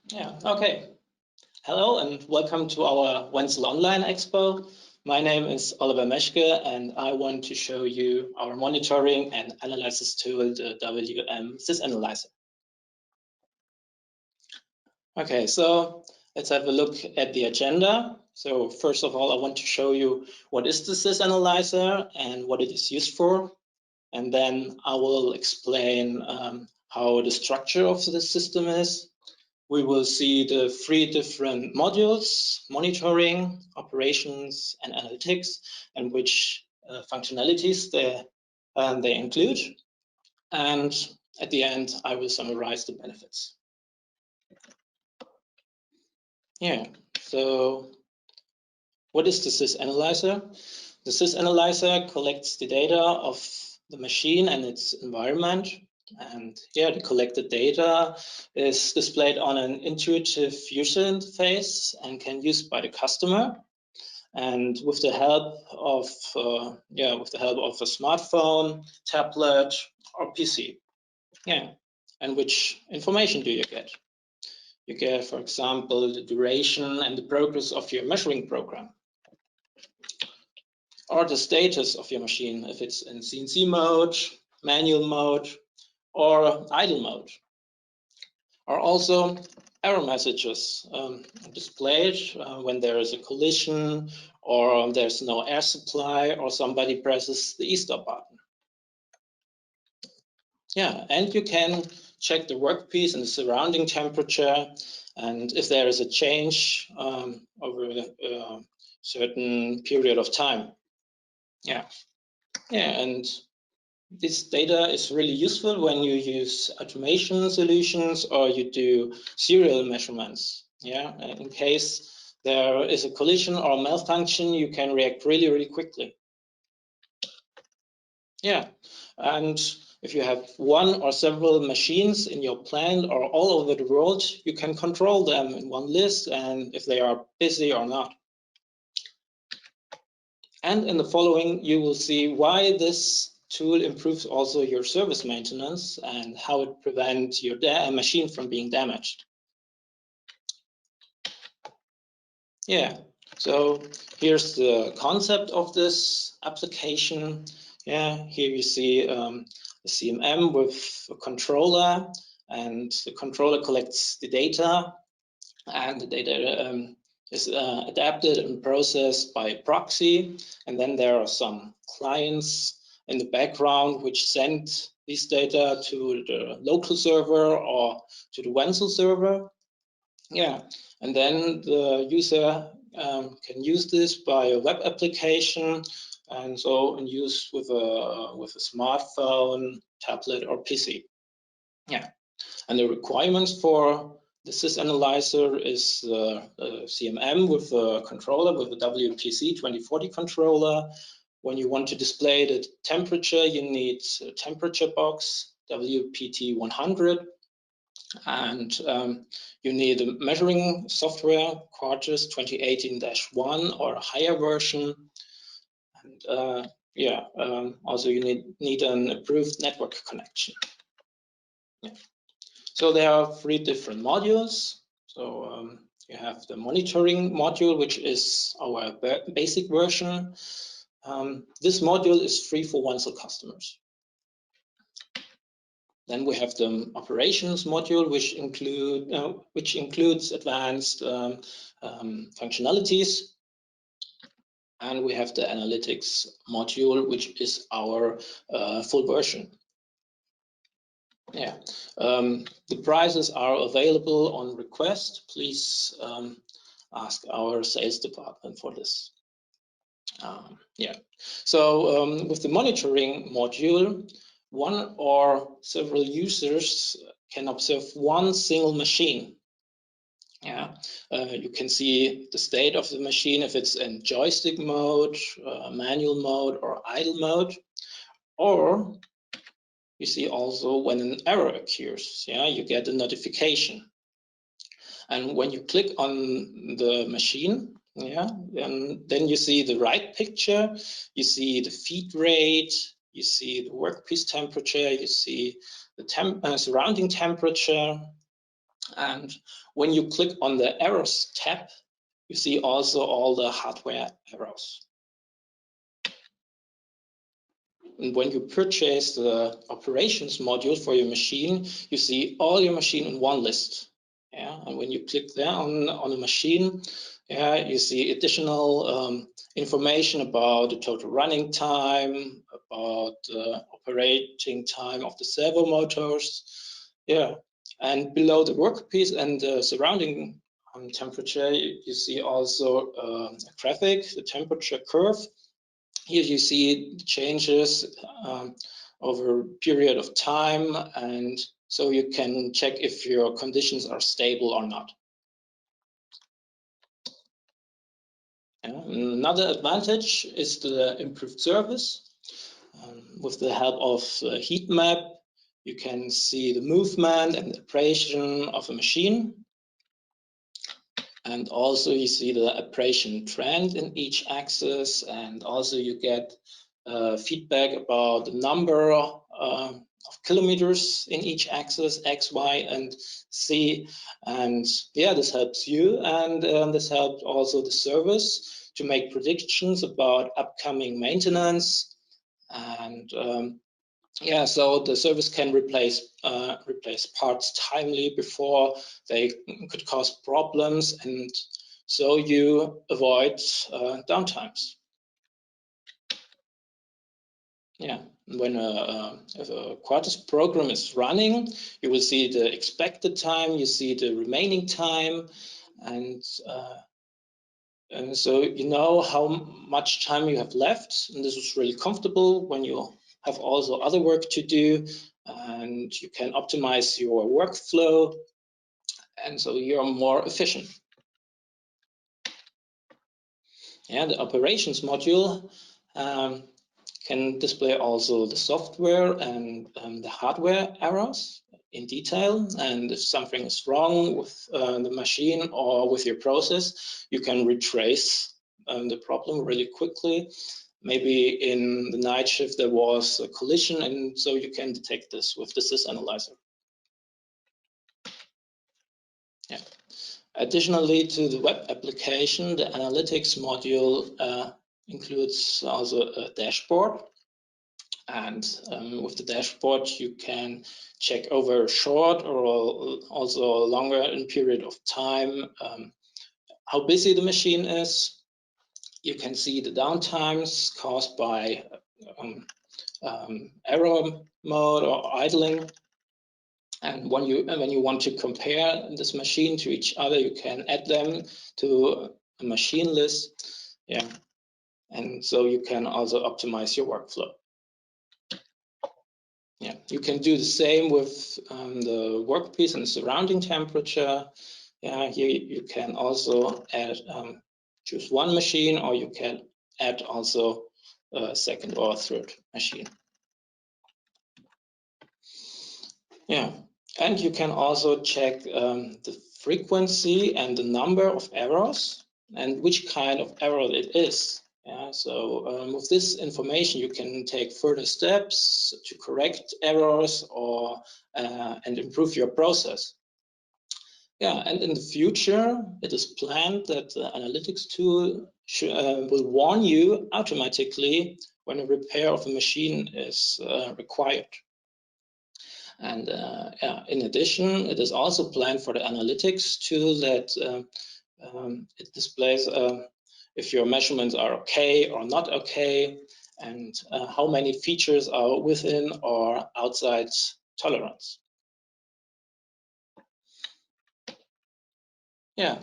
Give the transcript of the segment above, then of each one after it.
Yeah, okay. Hello and welcome to our Wenzel Online Expo. My name is Oliver Meschke and I want to show you our monitoring and analysis tool, the SYS Analyzer. Okay, so let's have a look at the agenda. So first of all, I want to show you what is the SYS Analyzer and what it is used for. And then I will explain how the structure of the system is. We will see the three different modules: monitoring, operations, and analytics, and which functionalities they include. And at the end, I will summarize the benefits. Yeah, so what is the SYS Analyzer? The SYS Analyzer collects the data of the machine and its environment. And yeah, the collected data is displayed on an intuitive user interface and can be used by the customer. And with the help of a smartphone, tablet, or PC. Yeah. And which information do you get? You get, for example, the duration and the progress of your measuring program, or the status of your machine, if it's in CNC mode, manual mode, or idle mode. Or also error messages displayed when there is a collision or there's no air supply or somebody presses the e-stop button. Yeah, and you can check the workpiece and the surrounding temperature, and if there is a change over a certain period of time. Yeah, and this data is really useful when you use automation solutions or you do serial measurements. Yeah, in case there is a collision or a malfunction, you can react really, really quickly. Yeah, and if you have one or several machines in your plant or all over the world, you can control them in one list and if they are busy or not. And in the following, you will see why this tool improves also your service maintenance and how it prevents your machine from being damaged. Yeah, so here's the concept of this application. Yeah, here you see the CMM with a controller, and the controller collects the data, and the data is adapted and processed by proxy, and then there are some clients in the background which send these data to the local server or to the Wenzel server. Yeah, and then the user can use this by a web application, and so in use with a smartphone, tablet, or PC. Yeah, and the requirements for the SYS Analyzer is CMM with a controller, with a WPC 2040 controller. When you want to display the temperature, you need a temperature box, WPT 100. And you need a measuring software, Quartus 2018-1 or a higher version. And also you need an approved network connection. Yeah. So there are three different modules. So you have the monitoring module, which is our basic version. This module is free for Wenzel customers. Then we have the operations module, which includes advanced functionalities. And we have the analytics module, which is our full version. Yeah, the prices are available on request. Please ask our sales department for this. Yeah, so with the monitoring module, one or several users can observe one single machine. Yeah, you can see the state of the machine if it's in joystick mode, manual mode, or idle mode, or you see also when an error occurs. Yeah, you get a notification, and when you click on the machine, yeah, and then you see the right picture, you see the feed rate, you see the workpiece temperature, you see the surrounding temperature, And when you click on the Errors tab, you see also all the hardware errors. And when you purchase the operations module for your machine, you see all your machine in one list. Yeah, and when you click there on a machine, yeah, you see additional information about the total running time, about the operating time of the servo motors. Yeah, and below the workpiece and the surrounding temperature, you see also a graphic, the temperature curve. Here you see the changes over a period of time, and so you can check if your conditions are stable or not. Another advantage is the improved service. With the help of the heat map, you can see the movement and the operation of a machine. And also you see the operation trend in each axis, and also you get feedback about the number of kilometers in each axis, X, Y, and Z. And yeah, this helps you, and this helps also the service to make predictions about upcoming maintenance. And yeah, so the service can replace parts timely before they could cause problems, and so you avoid downtimes. Yeah, when if a Quartus program is running, you will see the expected time, you see the remaining time, and so you know how much time you have left, and this is really comfortable when you have also other work to do, and you can optimize your workflow, and so you're more efficient. Yeah, the operations module can display also the software and the hardware errors in detail, and if something is wrong with the machine or with your process, you can retrace the problem really quickly. Maybe in the night shift there was a collision, and so you can detect this with the SYS Analyzer. Yeah. Additionally to the web application, the analytics module includes also a dashboard. And with the dashboard, you can check over a short or also a longer period of time how busy the machine is. You can see the downtimes caused by error mode or idling. And when you want to compare this machine to each other, you can add them to a machine list. Yeah, and so you can also optimize your workflow. Yeah, you can do the same with the workpiece and the surrounding temperature. Yeah, here you can also add choose one machine, or you can add also a second or a third machine. Yeah, and you can also check the frequency and the number of errors and which kind of error it is. Yeah, so with this information, you can take further steps to correct errors or and improve your process. Yeah, and in the future, it is planned that the analytics tool will warn you automatically when a repair of a machine is required. And yeah, in addition, it is also planned for the analytics tool that it displays if your measurements are okay or not okay, and how many features are within or outside tolerance. Yeah,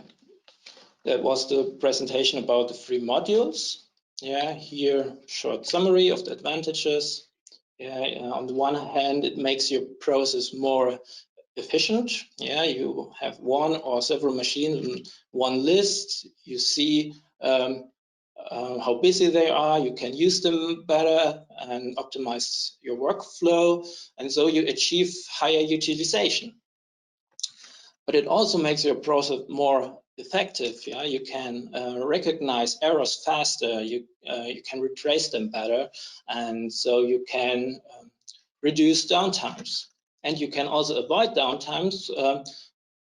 that was the presentation about the 3 modules. Yeah, here short summary of the advantages. Yeah, on the one hand, it makes your process more efficient. Yeah, you have one or several machines in one list. You see how busy they are. You can use them better and optimize your workflow, and so you achieve higher utilization. But it also makes your process more effective. Yeah, you can recognize errors faster. You can retrace them better, and so you can reduce downtimes. And you can also avoid downtimes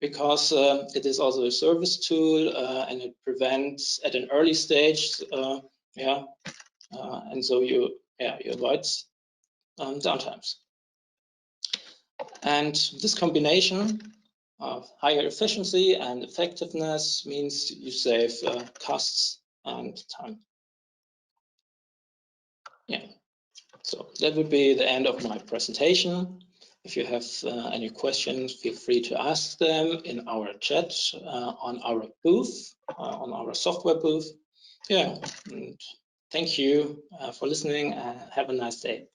because it is also a service tool and it prevents at an early stage, and so you avoid downtimes. And this combination of higher efficiency and effectiveness means you save costs and time. Yeah, so that would be the end of my presentation. If you have any questions, feel free to ask them in our chat on our booth, on our software booth. Yeah, and thank you for listening and have a nice day.